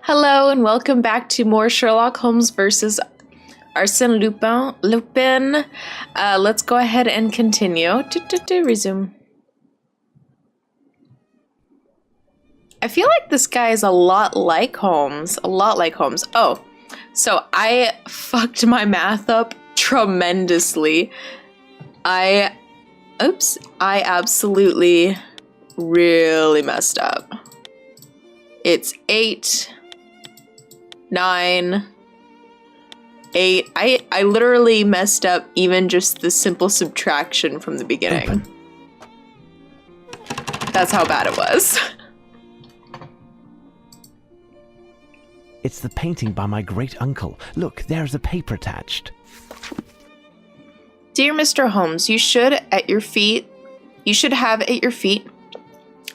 Hello and welcome back to more Sherlock Holmes versus Arsène Lupin. Let's go ahead and continue. Resume. I feel like this guy is a lot like Holmes. Oh, so I fucked my math up tremendously. I absolutely really messed up. It's 8, 9, 8. I literally messed up even just the simple subtraction from the beginning. Open. That's how bad it was. It's the painting by my great uncle. Look, there's a paper attached. Dear Mr. Holmes, you should have at your feet.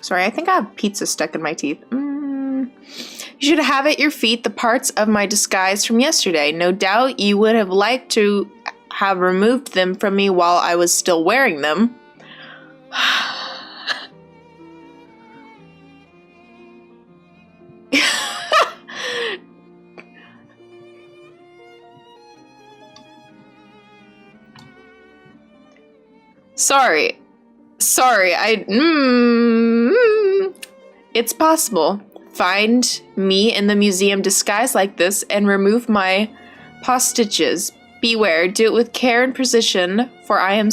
Sorry, I think I have pizza stuck in my teeth. You should have at your feet the parts of my disguise from yesterday. No doubt you would have liked to have removed them from me while I was still wearing them. Sorry, It's possible. Find me in the museum disguised like this and remove my postages. Beware, do it with care and precision, for I am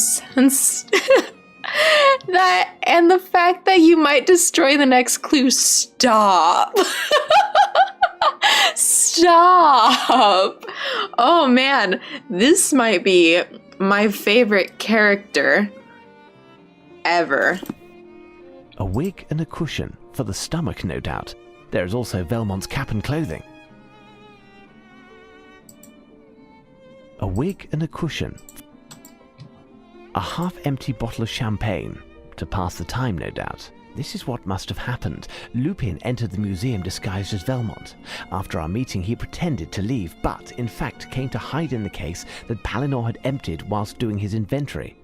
that and the fact that you might destroy the next clue. Stop. Stop. Oh man, this might be my favorite character ever. A wig and a cushion, for the stomach, no doubt. There is also Velmont's cap and clothing. A wig and a cushion. A half-empty bottle of champagne. To pass the time, no doubt. This is what must have happened. Lupin entered the museum disguised as Velmont. After our meeting, he pretended to leave, but in fact came to hide in the case that Palinor had emptied whilst doing his inventory.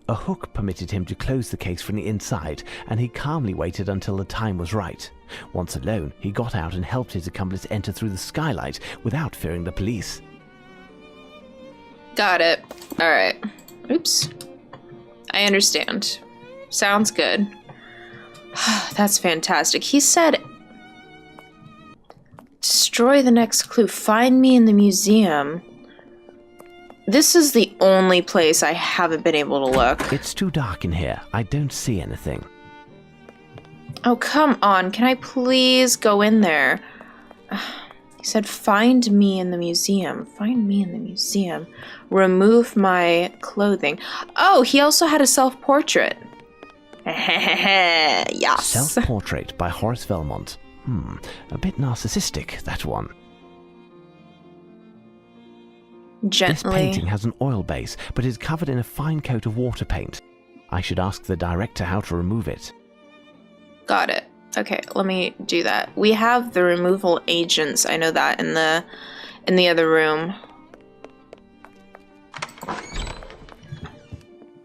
A hook permitted him to close the case from the inside, and he calmly waited until the time was right. Once alone, he got out and helped his accomplice enter through the skylight without fearing the police. Got it. Alright. Oops. I understand. Sounds good. That's fantastic. He said, destroy the next clue. Find me in the museum. This is the only place I haven't been able to look. It's too dark in here. I don't see anything. Oh, come on. Can I please go in there? He said, find me in the museum. Find me in the museum. Remove my clothing. Oh, he also had a self-portrait. Yes. Self-portrait by Horace Velmont. A bit narcissistic, that one. Gently. This painting has an oil base, but is covered in a fine coat of water paint. I should ask the director how to remove it. Got it. Okay, let me do that. We have the removal agents. I know that in the other room.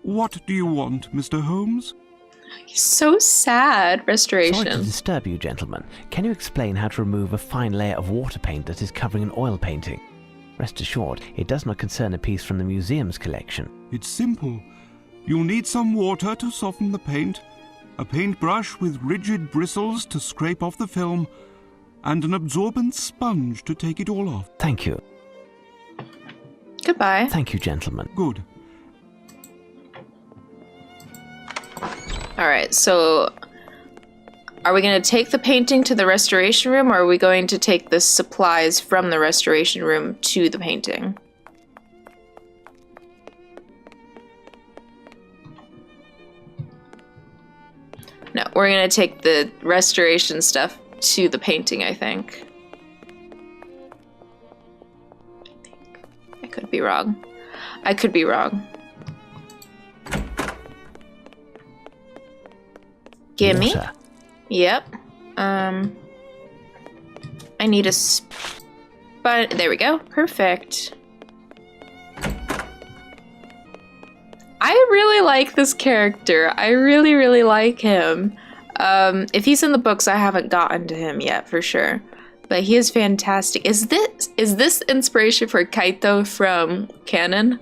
What do you want, Mr. Holmes? He's so sad. Restoration. Sorry to disturb you, gentlemen. Can you explain how to remove a fine layer of water paint that is covering an oil painting? Rest assured, it does not concern a piece from the museum's collection. It's simple. You'll need some water to soften the paint, a paintbrush with rigid bristles to scrape off the film, and an absorbent sponge to take it all off. Thank you. Goodbye. Thank you, gentlemen. Good. Alright, so are we going to take the painting to the restoration room, or are we going to take the supplies from the restoration room to the painting? No, we're going to take the restoration stuff to the painting, I think. I could be wrong. I could be wrong. Gimme. Water. Yep. I need a but there we go. Perfect. I really like this character. I really, really like him. If he's in the books, I haven't gotten to him yet, for sure. But he is fantastic. Is this inspiration for Kaito from Canon?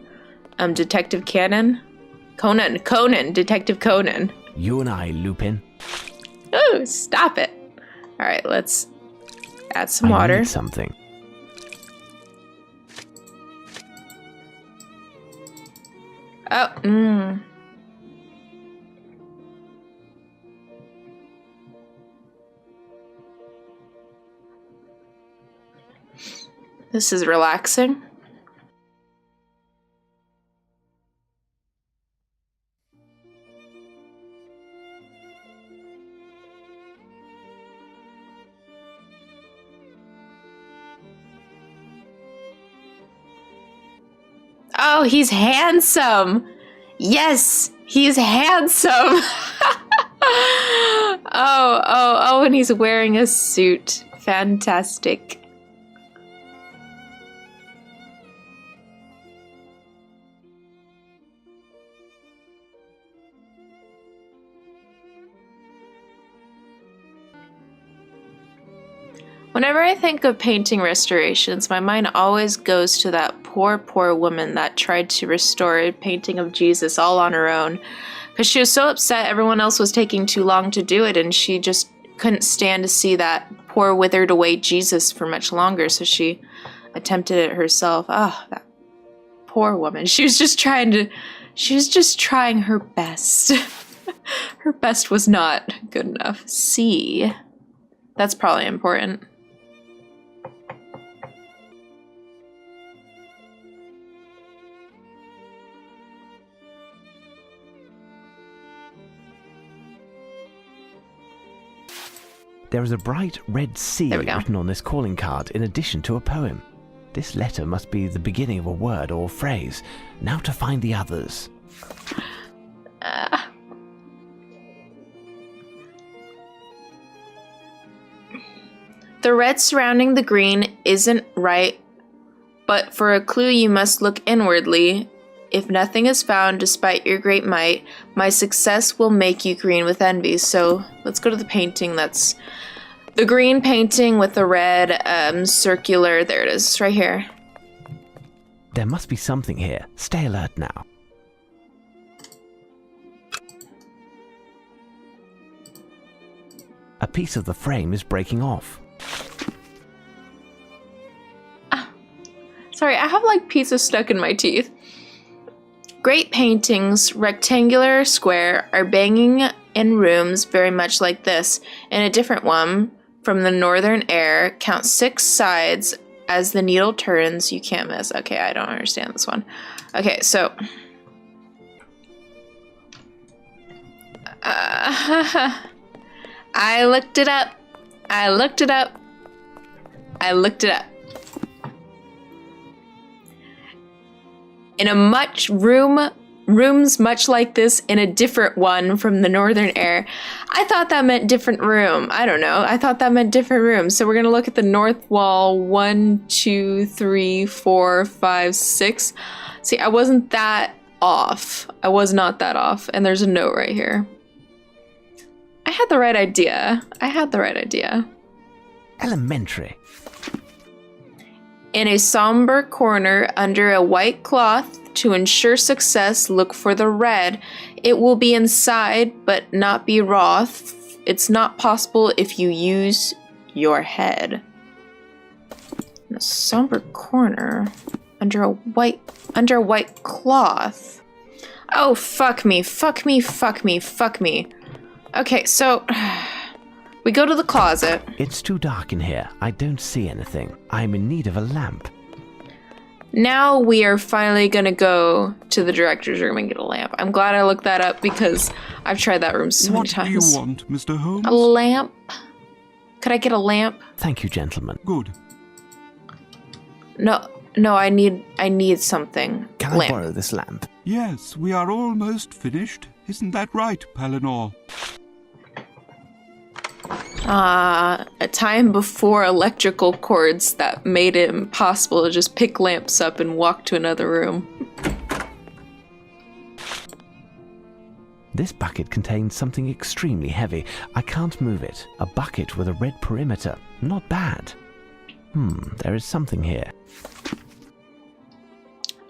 Detective Conan? Conan, Detective Conan. You and I, Lupin. Oh, stop it. All right, let's add some I water. need something. Oh, This is relaxing. Oh, he's handsome. Yes, he's handsome. Oh, and he's wearing a suit. Fantastic. Whenever I think of painting restorations, my mind always goes to that poor woman that tried to restore a painting of Jesus all on her own. Because she was so upset everyone else was taking too long to do it, and she just couldn't stand to see that poor withered away Jesus for much longer, so she attempted it herself. Oh, that poor woman. She was just trying her best. Her best was not good enough. C. That's probably important. There is a bright red C There we go. written on this calling card in addition to a poem. This letter must be the beginning of a word or phrase. Now to find the others. The red surrounding the green isn't right, but for a clue you must look inwardly. If nothing is found despite your great might, my success will make you green with envy. So let's go to the painting that's the green painting with the red circular. There it is, right here. There must be something here. Stay alert now. A piece of the frame is breaking off. Sorry, I have like pieces stuck in my teeth. Great paintings, rectangular or square, are banging in rooms very much like this. In a different one, from the northern air, count 6 sides as the needle turns. You can't miss. Okay, I don't understand this one. Okay, so... I looked it up. In a rooms much like this in a different one from the northern air. I thought that meant different room. I don't know. I thought that meant different room. So we're gonna look at the north wall. 1, 2, 3, 4, 5, 6. See, I wasn't that off. I was not that off. And there's a note right here. I had the right idea. Elementary. In a somber corner under a white cloth, to ensure success, look for the red. It will be inside, but not be wroth. It's not possible if you use your head. In a somber corner under a white cloth. Oh, fuck me. Okay, so we go to the closet. It's too dark in here. I don't see anything. I'm in need of a lamp. Now we are finally gonna go to the director's room and get a lamp. I'm glad I looked that up because I've tried that room so many times. What do you want, Mr. Holmes? A lamp? Could I get a lamp? Thank you, gentlemen. Good. No, I need something. Can I borrow this lamp? Yes, we are almost finished. Isn't that right, Palinor? A time before electrical cords that made it impossible to just pick lamps up and walk to another room. This bucket contains something extremely heavy. I can't move it. A bucket with a red perimeter. Not bad. There is something here.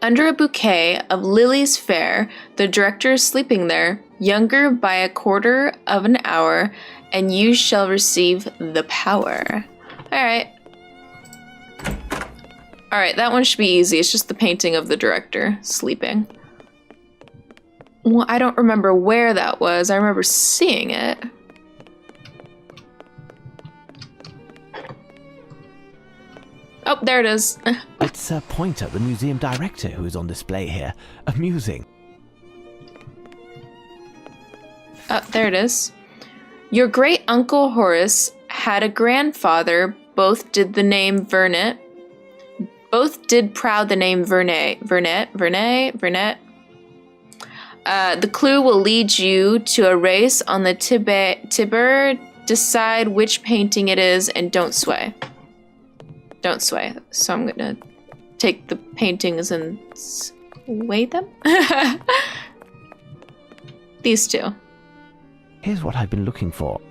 Under a bouquet of lilies fair, the director is sleeping there, younger by a quarter of an hour, and you shall receive the power. Alright. Alright, that one should be easy. It's just the painting of the director sleeping. Well, I don't remember where that was. I remember seeing it. Oh, there it is. It's Pointer, the museum director, who is on display here. Amusing. Oh, there it is. Your great uncle Horace had a grandfather. Both did the name Vernet. Both did proud the name Vernet. The clue will lead you to a race on the Tiber. Decide which painting it is and don't sway. Don't sway. So I'm gonna take the paintings and sway them. These two. Here's what I've been looking for.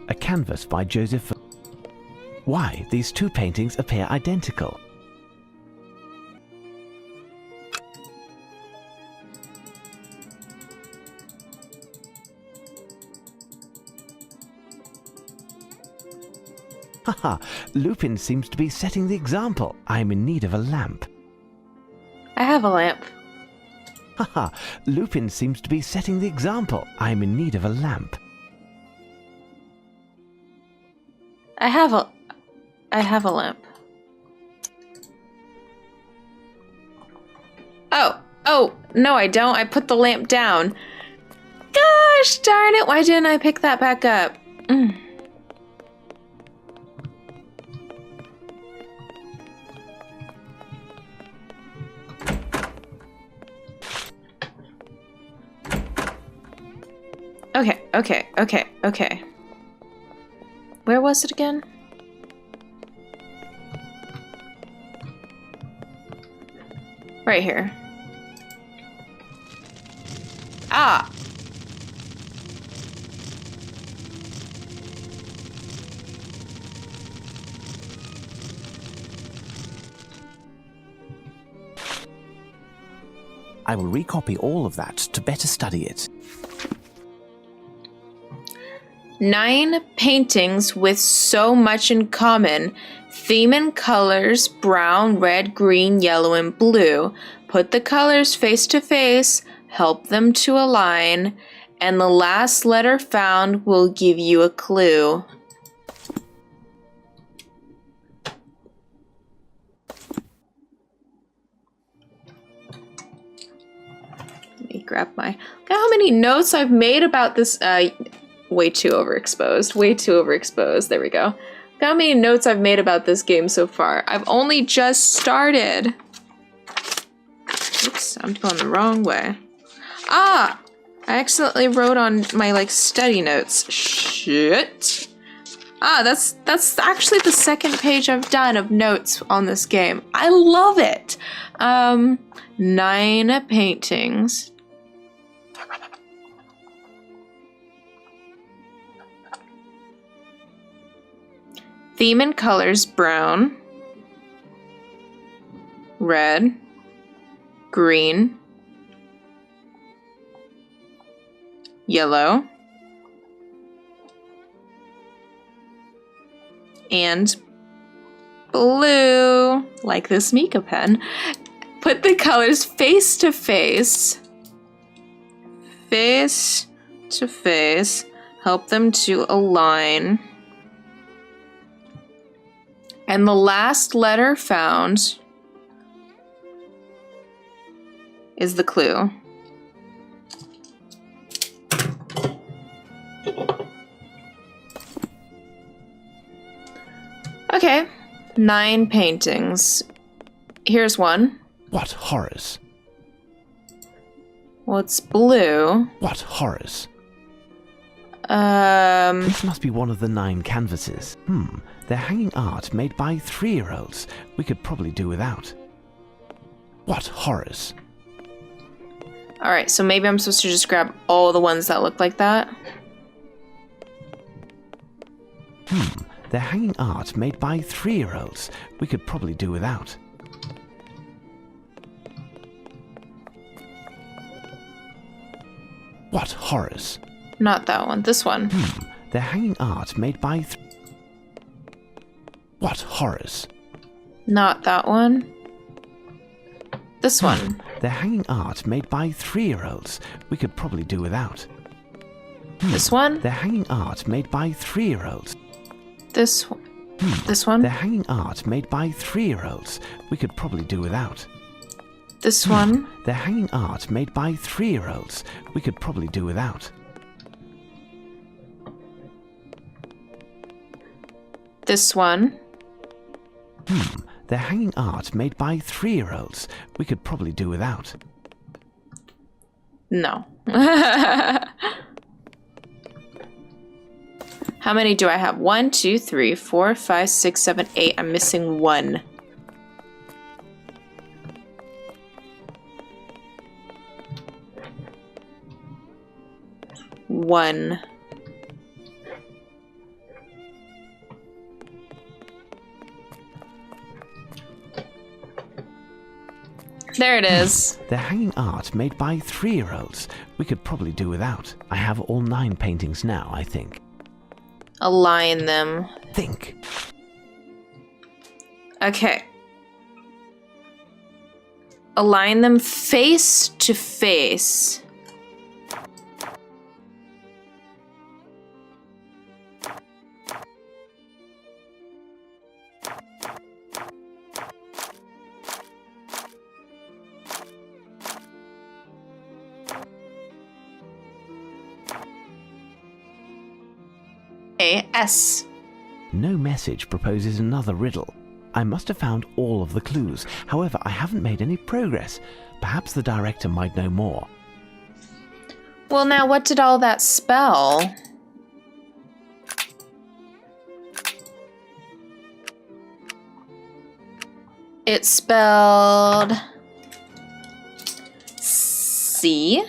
A canvas by Joseph. Why, these two paintings appear identical. Haha, Lupin seems to be setting the example. I am in need of a lamp. I have a lamp. Haha, Lupin seems to be setting the example. I am in need of a lamp. I have a lamp. Oh, no I don't. I put the lamp down. Gosh darn it, why didn't I pick that back up? Okay. Where was it again? Right here. Ah! I will recopy all of that to better study it. 9 paintings with so much in common. Theme and colors: brown, red, green, yellow, and blue. Put the colors face to face, help them to align, and the last letter found will give you a clue. Let me grab my... Look at how many notes I've made about this... Way too overexposed. There we go. Look how many notes I've made about this game so far. I've only just started. Oops, I'm going the wrong way. Ah! I accidentally wrote on my, study notes. Shit. Ah, that's actually the second page I've done of notes on this game. I love it! 9 paintings. Theme and colors: brown, red, green, yellow, and blue, like this Mika pen. Put the colors face to face, help them to align. And the last letter found is the clue. Okay, 9 paintings. Here's one. What horrors? Well, it's blue. What horrors? This must be one of the 9 canvases. They're hanging art made by 3-year-olds. We could probably do without. What horrors? Alright, so maybe I'm supposed to just grab all the ones that look like that. They're hanging art made by 3-year-olds. We could probably do without. What horrors? Not that one. This one. They're hanging art made by... What horrors? Not that one. This one. They're hanging art made by 3-year-olds. We could probably do without. This one. They're hanging art made by 3-year-olds. This one. This one. They're hanging art made by 3-year-olds. We could probably do without. This one. They're hanging art made by 3-year-olds. We could probably do without. This one. They're hanging art made by 3-year-olds. We could probably do without. No. How many do I have? 1, 2, 3, 4, 5, 6, 7, 8. I'm missing 1. One. There it is. They're hanging art made by 3-year-olds. We could probably do without. I have all 9 paintings now, I think. Align them. Think. Okay. Align them face to face. S. No message proposes another riddle. I must have found all of the clues. However, I haven't made any progress. Perhaps the director might know more. Well, now what did all that spell? It spelled C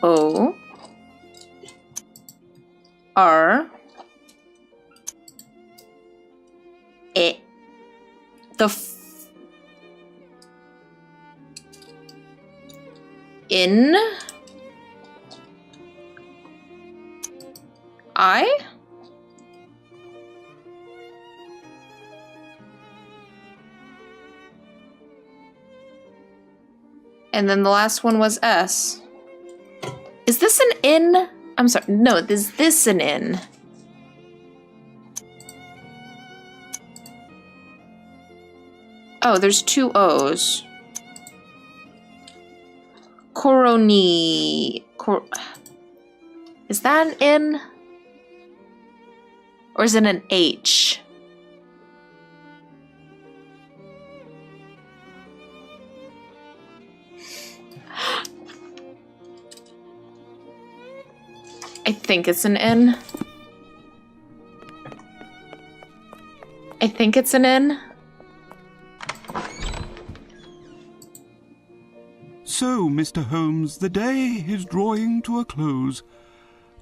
O R A in I. And then the last one was S. Is this an N? I'm sorry. No, is this an N? Oh, there's 2 O's. Coroni. Is that an N? Or is it an H? I think it's an N. I think it's an N. So, Mr. Holmes, the day is drawing to a close.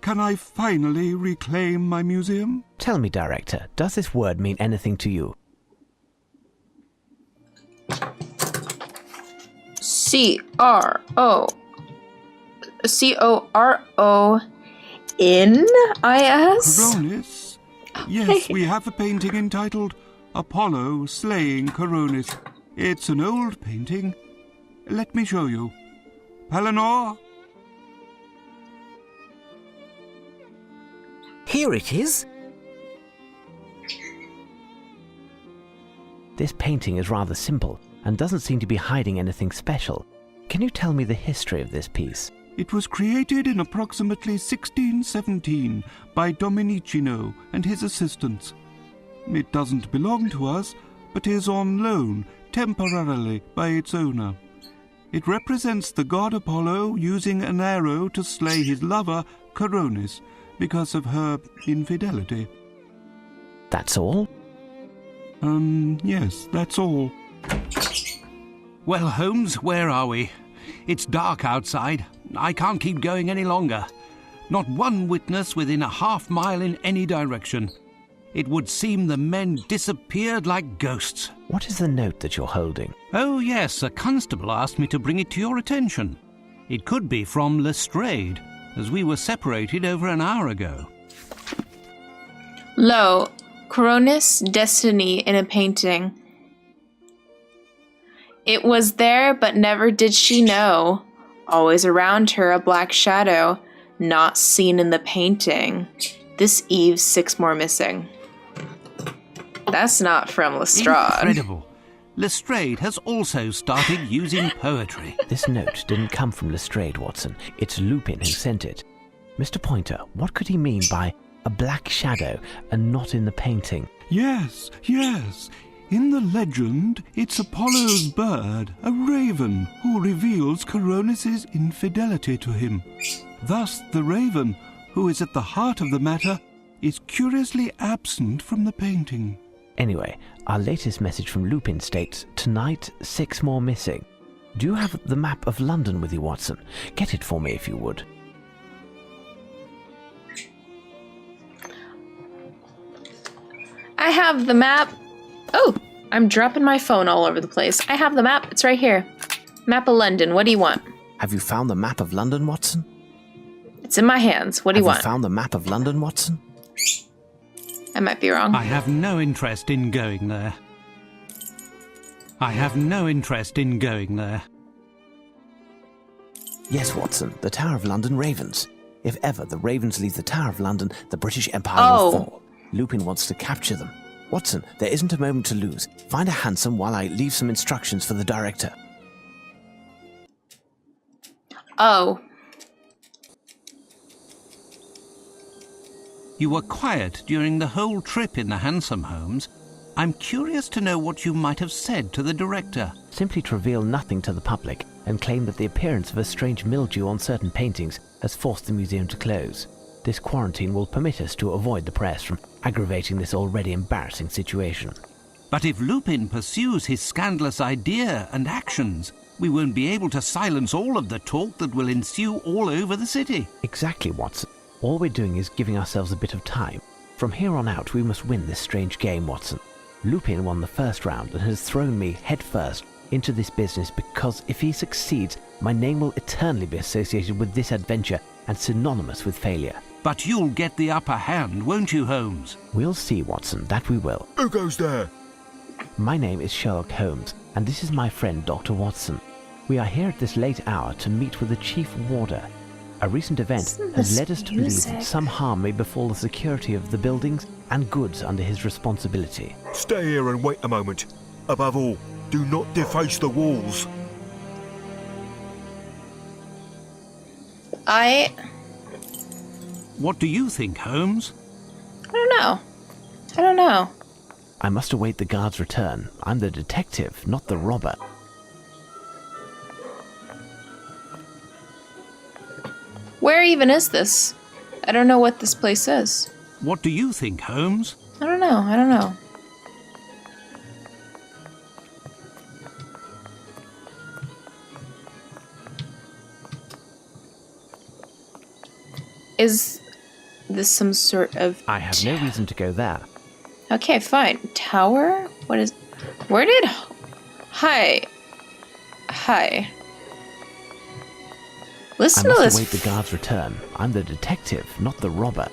Can I finally reclaim my museum? Tell me, director, does this word mean anything to you? Coronis? Coronis? Yes, we have a painting entitled Apollo Slaying Coronis. It's an old painting. Let me show you. Palinor? Here it is. This painting is rather simple and doesn't seem to be hiding anything special. Can you tell me the history of this piece? It was created in approximately 1617 by Domenichino and his assistants. It doesn't belong to us, but is on loan temporarily by its owner. It represents the god Apollo using an arrow to slay his lover, Coronis, because of her infidelity. That's all? Yes, that's all. Well, Holmes, where are we? It's dark outside. I can't keep going any longer. Not one witness within a half-mile in any direction. It would seem the men disappeared like ghosts. What is the note that you're holding? Oh yes, a constable asked me to bring it to your attention. It could be from Lestrade, as we were separated over an hour ago. Lo, Coronis Destiny in a painting. It was there, but never did she know. Always around her a black shadow, not seen in the painting. This eve 6 more missing. That's not from Lestrade. Incredible. Lestrade has also started using poetry. This note didn't come from Lestrade, Watson. It's Lupin who sent it. Mr. Pointer, what could he mean by a black shadow and not in the painting? Yes, yes. In the legend, it's Apollo's bird, a raven, who reveals Coronis's infidelity to him. Thus, the raven, who is at the heart of the matter, is curiously absent from the painting. Anyway, our latest message from Lupin states, tonight 6 more missing. Do you have the map of London with you, Watson? Get it for me if you would. I have the map. Oh, I'm dropping my phone all over the place. I have the map. It's right here. Map of London. What do you want? Have you found the map of London, Watson? It's in my hands. What do you want? Have you found the map of London, Watson? I might be wrong. I have no interest in going there. I have no interest in going there. Yes, Watson, the Tower of London Ravens. If ever the Ravens leave the Tower of London, the British Empire will fall. Lupin wants to capture them. Watson, there isn't a moment to lose. Find a hansom while I leave some instructions for the director. Oh. You were quiet during the whole trip in the hansom, Holmes. I'm curious to know what you might have said to the director. Simply to reveal nothing to the public and claim that the appearance of a strange mildew on certain paintings has forced the museum to close. This quarantine will permit us to avoid the press from aggravating this already embarrassing situation. But if Lupin pursues his scandalous idea and actions, we won't be able to silence all of the talk that will ensue all over the city. Exactly, Watson. All we're doing is giving ourselves a bit of time. From here on out, we must win this strange game, Watson. Lupin won the first round and has thrown me headfirst into this business because if he succeeds, my name will eternally be associated with this adventure and synonymous with failure. But you'll get the upper hand, won't you, Holmes? We'll see, Watson, that we will. Who goes there? My name is Sherlock Holmes, and this is my friend Dr. Watson. We are here at this late hour to meet with the Chief Warder. A recent event has led us to believe that some harm may befall the security of the buildings and goods under his responsibility. Stay here and wait a moment. Above all, do not deface the walls. What do you think, Holmes? I don't know. I must await the guard's return. I'm the detective, not the robber. Where even is this? I don't know what this place is. What do you think, Holmes? I don't know. Is this some sort of... I have no reason to go there. Okay, fine. Tower? What is... Where did... Hi. Listen I to must this await the guard's return. I'm the detective, not the robber.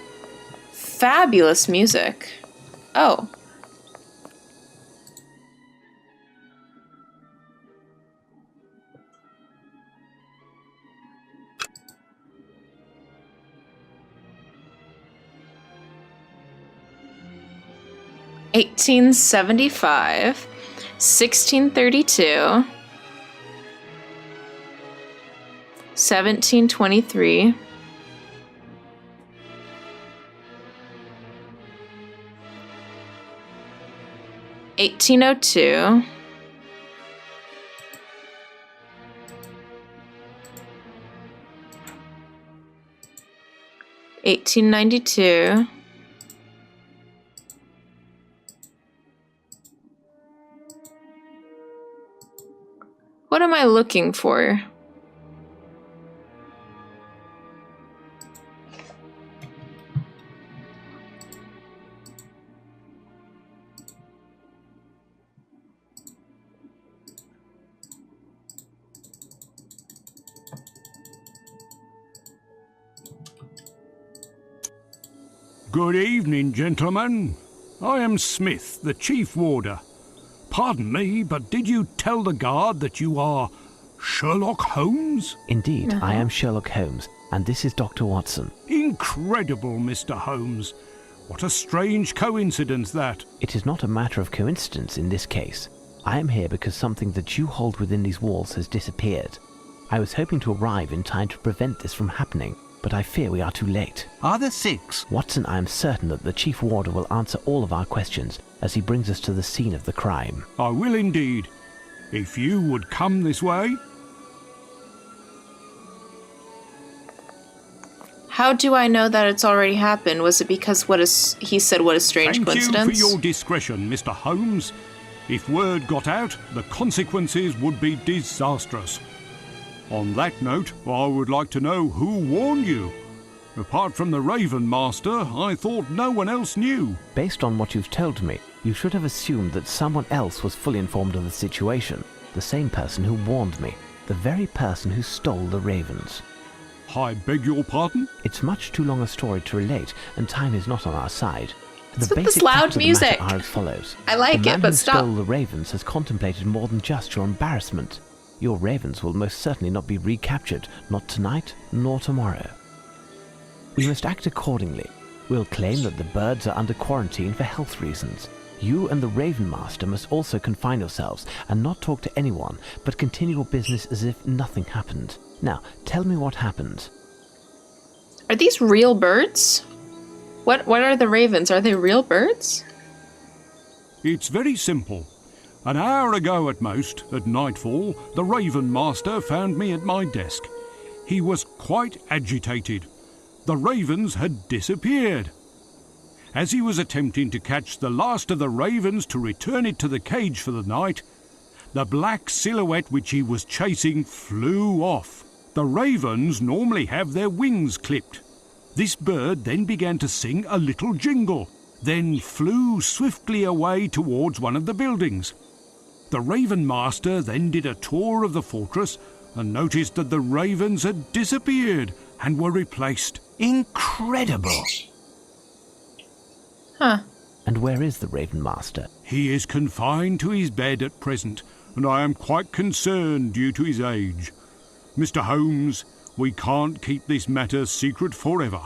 fabulous music. Oh. (1875), 1632, 1723, 1802, 1892, 'What am I looking for? Good evening, gentlemen. I am Smith, the chief warder. Pardon me, but did you tell the guard that you are Sherlock Holmes? Indeed, I am Sherlock Holmes, and this is Dr. Watson. Incredible, Mr. Holmes. What a strange coincidence that. It is not a matter of coincidence in this case. I am here because something that you hold within these walls has disappeared. I was hoping to arrive in time to prevent this from happening, but I fear we are too late. Are there 6? Watson, I am certain that the Chief Warder will answer all of our questions as he brings us to the scene of the crime. I will indeed. If you would come this way. How do I know that it's already happened? Was it because he said what a strange coincidence? Thank you for your discretion, Mr. Holmes. If word got out, the consequences would be disastrous. On that note, I would like to know who warned you. Apart from the Raven Master, I thought no one else knew. Based on what you've told me, you should have assumed that someone else was fully informed of the situation. The same person who warned me. The very person who stole the ravens. I beg your pardon? It's much too long a story to relate, and time is not on our side. What's with this loud music? Are as follows. I like the man it, but who stop. stole the ravens has contemplated more than just your embarrassment. Your ravens will most certainly not be recaptured, not tonight, nor tomorrow. We must act accordingly. We'll claim that the birds are under quarantine for health reasons. You and the Raven Master must also confine yourselves and not talk to anyone, but continue your business as if nothing happened. Now, tell me what happened. Are these real birds? What are the ravens? Are they real birds? It's very simple. An hour ago at most, at nightfall, the Raven Master found me at my desk. He was quite agitated. The ravens had disappeared. As he was attempting to catch the last of the ravens to return it to the cage for the night, the black silhouette which he was chasing flew off. The ravens normally have their wings clipped. This bird then began to sing a little jingle, then flew swiftly away towards one of the buildings. The Raven Master then did a tour of the fortress and noticed that the ravens had disappeared and were replaced. Incredible! Huh. And where is the Raven Master? He is confined to his bed at present, and I am quite concerned due to his age. Mr. Holmes, we can't keep this matter secret forever.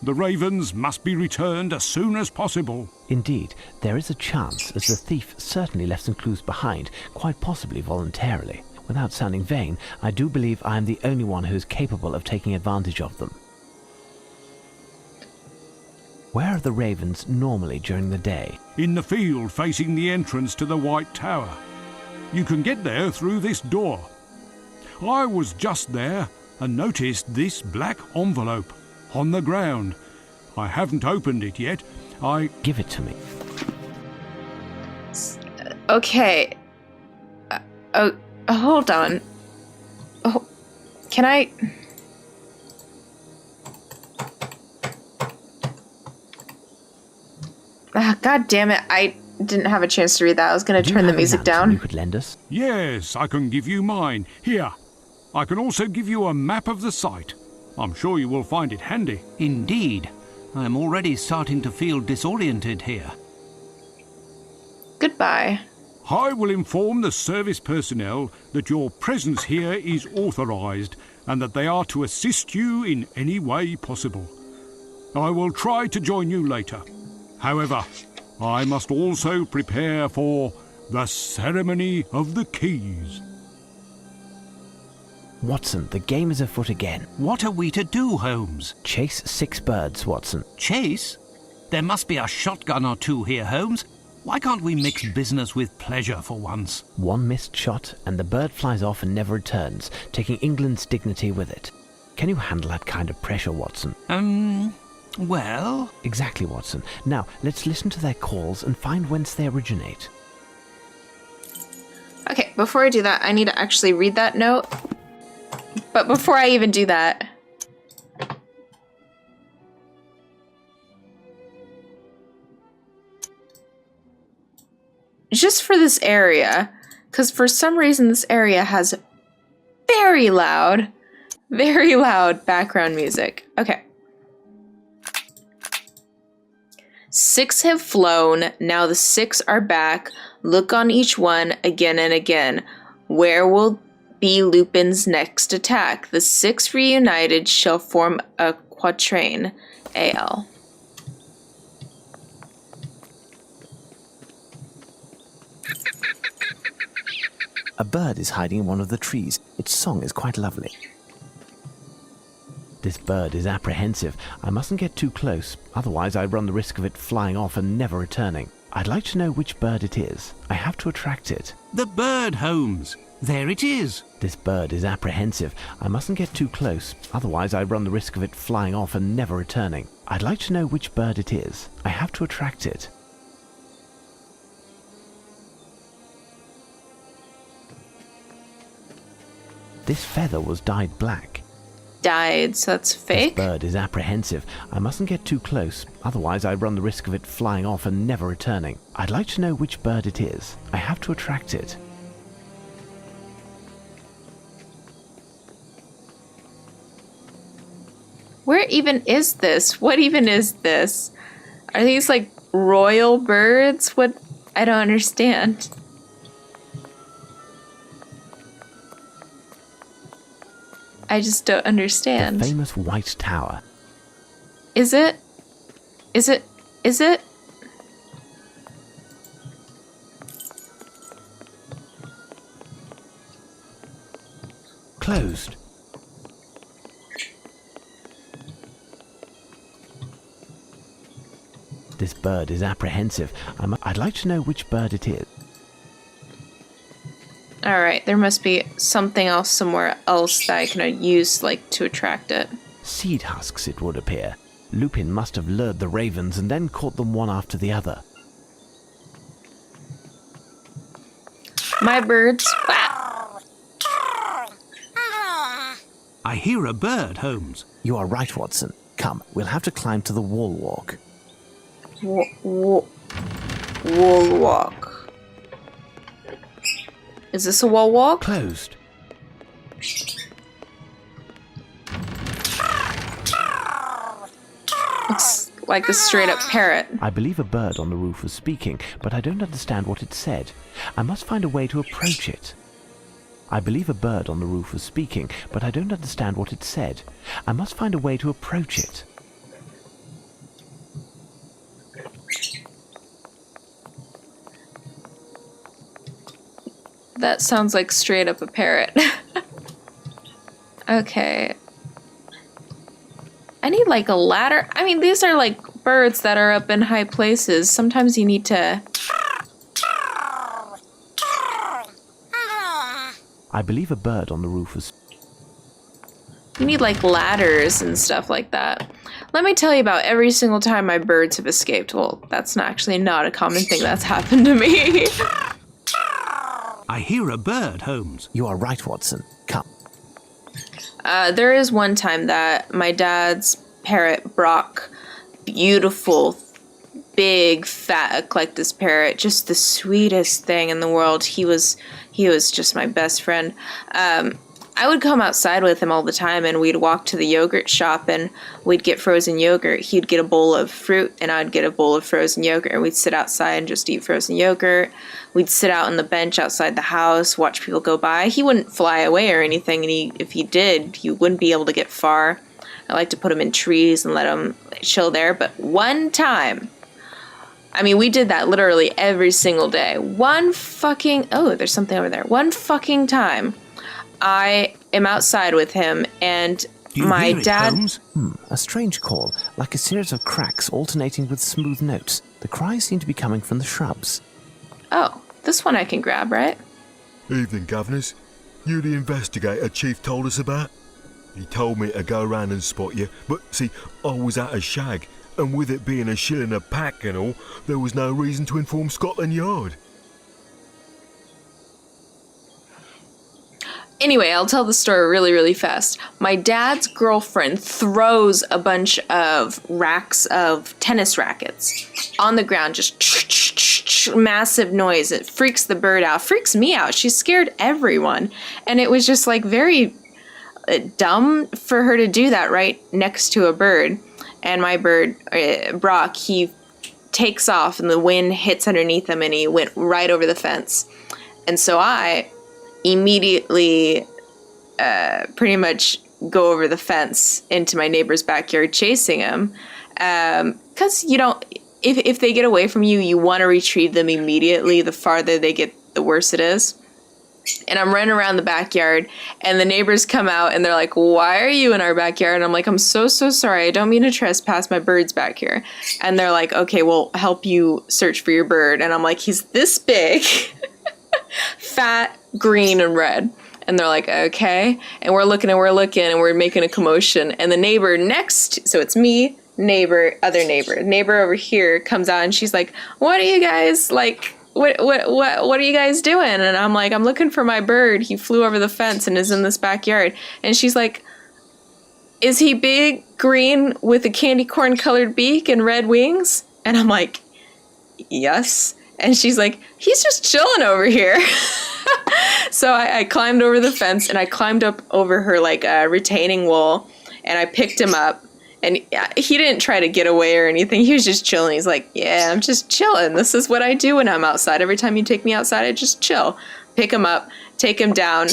The ravens must be returned as soon as possible. Indeed, there is a chance, as the thief certainly left some clues behind, quite possibly voluntarily. Without sounding vain, I do believe I am the only one who is capable of taking advantage of them. Where are the ravens normally during the day? In the field facing the entrance to the White Tower. You can get there through this door. I was just there and noticed this black envelope on the ground. I haven't opened it yet. Give it to me. Okay. Hold on. Oh, can I... God damn it, I didn't have a chance to read that. I was going to turn the music down. You could lend us? Yes, I can give you mine. Here. I can also give you a map of the site. I'm sure you will find it handy. Indeed. I am already starting to feel disoriented here. Goodbye. I will inform the service personnel that your presence here is authorized and that they are to assist you in any way possible. I will try to join you later. However, I must also prepare for the ceremony of the keys. Watson, the game is afoot again. What are we to do, Holmes? Chase 6 birds, Watson. Chase? There must be a shotgun or two here, Holmes. Why can't we mix business with pleasure for once? One missed shot, and the bird flies off and never returns, taking England's dignity with it. Can you handle that kind of pressure, Watson? Well... Exactly, Watson. Now, let's listen to their calls and find whence they originate. Okay, before I do that, I need to actually read that note. But before I even do that... Just for this area, because for some reason this area has very loud background music. Okay. 6 have flown, now the 6 are back. Look on each one again and again. Where will be Lupin's next attack? The 6 reunited shall form a quatrain. AL. A bird is hiding in one of the trees. Its song is quite lovely. This bird is apprehensive. I mustn't get too close, otherwise I run the risk of it flying off and never returning. I'd like to know which bird it is. I have to attract it. The bird, Holmes. There it is. This bird is apprehensive. I mustn't get too close, otherwise I run the risk of it flying off and never returning. I'd like to know which bird it is. I have to attract it. This feather was dyed black. Died, so that's fake? This bird is apprehensive. I mustn't get too close, otherwise I run the risk of it flying off and never returning. I'd like to know which bird it is. I have to attract it. Where even is this? What even is this? Are these like royal birds? What? I don't understand. I just don't understand. The famous White Tower. Is it? Is it? Is it? Closed. This bird is apprehensive. I'd like to know which bird it is. Alright, there must be something else somewhere else that I can use, like, to attract it. Seed husks, it would appear. Lupin must have lured the ravens and then caught them one after the other. My birds. I hear a bird, Holmes. You are right, Watson. Come, we'll have to climb to the wall walk. Wall walk. Is this a wall walk? Closed. Looks like a straight up parrot. I believe a bird on the roof was speaking, but I don't understand what it said. I must find a way to approach it. I believe a bird on the roof was speaking, but I don't understand what it said. I must find a way to approach it. That sounds like straight up a parrot. Okay. I need like a ladder. I mean, these are like birds that are up in high places. Sometimes you need to... I believe a bird on the roof was... You need like ladders and stuff like that. Let me tell you about every single time my birds have escaped. Well, that's actually not a common thing that's happened to me. I hear a bird, Holmes. You are right, Watson. Come. There is one time that my dad's parrot, Brock, beautiful, big, fat, eclectus parrot, just the sweetest thing in the world. He was just my best friend. I would come outside with him all the time, and we'd walk to the yogurt shop, and we'd get frozen yogurt. He'd get a bowl of fruit, and I'd get a bowl of frozen yogurt, and we'd sit outside and just eat frozen yogurt. We'd sit out on the bench outside the house, watch people go by. He wouldn't fly away or anything, and if he did, he wouldn't be able to get far. I like to put him in trees and let him chill there, but one time... I mean, we did that literally every single day. Oh, there's something over there. One fucking time... I am outside with him, and my dad... Holmes? A strange call, like a series of cracks alternating with smooth notes. The cries seem to be coming from the shrubs. Oh, this one I can grab, right? Evening, governors. You the investigator Chief told us about? He told me to go round and spot you, but see, I was at a shag, and with it being a shilling a pack and all, there was no reason to inform Scotland Yard. Anyway, I'll tell the story really, really fast. My dad's girlfriend throws a bunch of racks of tennis rackets on the ground, just massive noise. It freaks the bird out, freaks me out. She scared everyone. And it was just like very dumb for her to do that right next to a bird. And my bird, Brock, he takes off and the wind hits underneath him and he went right over the fence. And so I immediately pretty much go over the fence into my neighbor's backyard chasing him. Because you don't, if they get away from you, you want to retrieve them immediately. The farther they get, the worse it is. And I'm running around the backyard and the neighbors come out and they're like, why are you in our backyard? And I'm like, I'm so sorry. I don't mean to trespass. My bird's back here. And they're like, okay, we'll help you search for your bird. And I'm like, he's this big, fat, green, and red. And they're like, okay. And we're looking and we're making a commotion. And the neighbor next, so it's me, neighbor, other neighbor. Neighbor over here comes out and she's like, what are you guys like? What are you guys doing? And I'm like, I'm looking for my bird. He flew over the fence and is in this backyard. And she's like, is he big, green, with a candy corn colored beak and red wings? And I'm like, yes. And she's like, he's just chilling over here. So I climbed over the fence and I climbed up over her like retaining wall and I picked him up. And he didn't try to get away or anything. He was just chilling. He's like, yeah, I'm just chilling. This is what I do when I'm outside. Every time you take me outside, I just chill. Pick him up, take him down.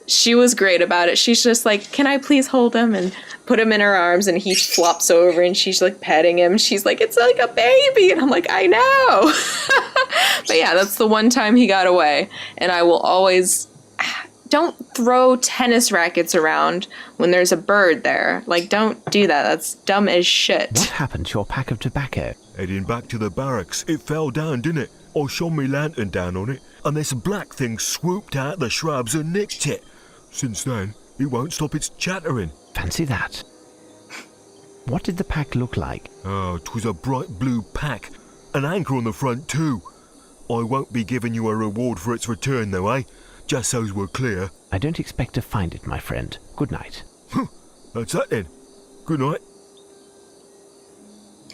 She was great about it. She's just like, can I please hold him? And put him in her arms and he flops over and she's like petting him. She's like, it's like a baby. And I'm like, I know. But yeah, that's the one time he got away. And I will always... Don't throw tennis rackets around when there's a bird there. Like, don't do that. That's dumb as shit. What happened to your pack of tobacco? Heading back to the barracks, it fell down, didn't it? I shone me lantern down on it, and this black thing swooped out the shrubs and nicked it. Since then, it won't stop its chattering. Fancy that. What did the pack look like? Oh, 'twas a bright blue pack. An anchor on the front, too. I won't be giving you a reward for its return, though, eh? Just so's we're clear. I don't expect to find it, my friend. Good night. That's that then. Good night.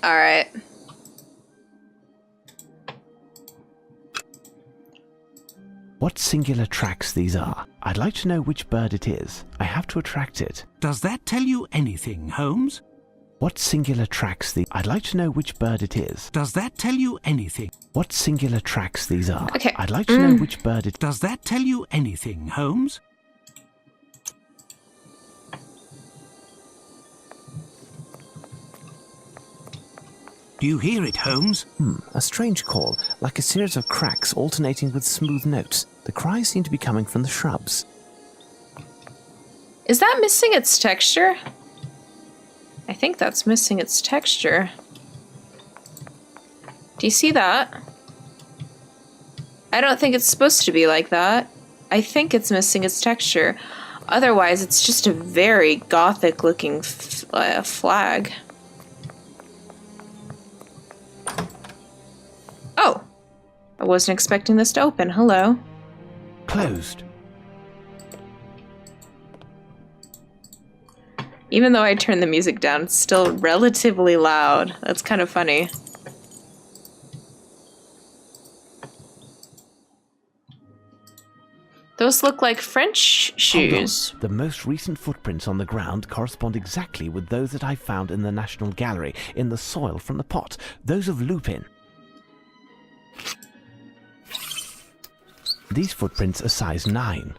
All right. What singular tracks these are? I'd like to know which bird it is. I have to attract it. Does that tell you anything, Holmes? What singular tracks these... I'd like to know which bird it is. Does that tell you anything? What singular tracks these are? Okay. I'd like to know which bird it... Does that tell you anything, Holmes? Do you hear it, Holmes? A strange call, like a series of cracks alternating with smooth notes. The cries seem to be coming from the shrubs. Is that missing its texture? I think that's missing its texture. Do you see that? I don't think it's supposed to be like that. I think it's missing its texture. Otherwise, it's just a very gothic looking flag. Oh! I wasn't expecting this to open. Hello. Closed. Even though I turned the music down, it's still relatively loud. That's kind of funny. Those look like French shoes. The most recent footprints on the ground correspond exactly with those that I found in the National Gallery, in the soil from the pot. Those of Lupin. These footprints are size 9.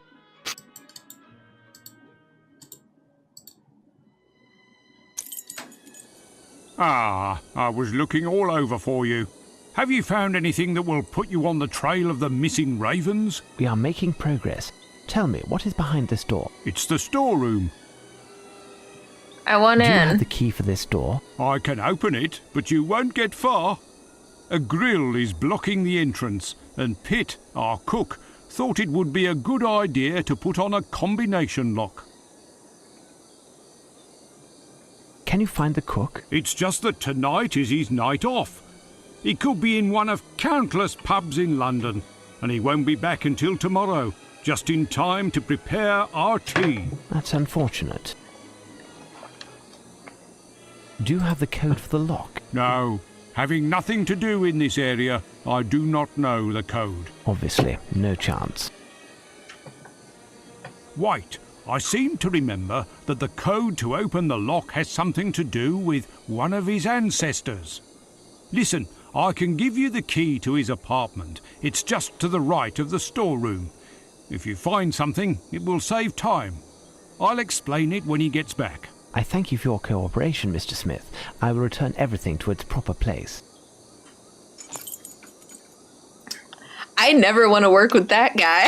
Ah, I was looking all over for you. Have you found anything that will put you on the trail of the missing ravens? We are making progress. Tell me, what is behind this door? It's the storeroom. I want Do you have in. the key for this door? I can open it, but you won't get far. A grill is blocking the entrance, and Pitt, our cook, thought it would be a good idea to put on a combination lock. Can you find the cook? It's just that tonight is his night off. He could be in one of countless pubs in London, and he won't be back until tomorrow, just in time to prepare our tea. That's unfortunate. Do you have the code for the lock? No, having nothing to do in this area, I do not know the code. Obviously, no chance. Wait, I seem to remember that the code to open the lock has something to do with one of his ancestors. Listen, I can give you the key to his apartment. It's just to the right of the storeroom. If you find something, it will save time. I'll explain it when he gets back. I thank you for your cooperation, Mr. Smith. I will return everything to its proper place. I never want to work with that guy.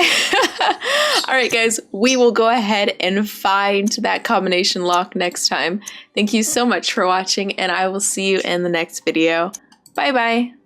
All right, guys, we will go ahead and find that combination lock next time. Thank you so much for watching, and I will see you in the next video. Bye-bye.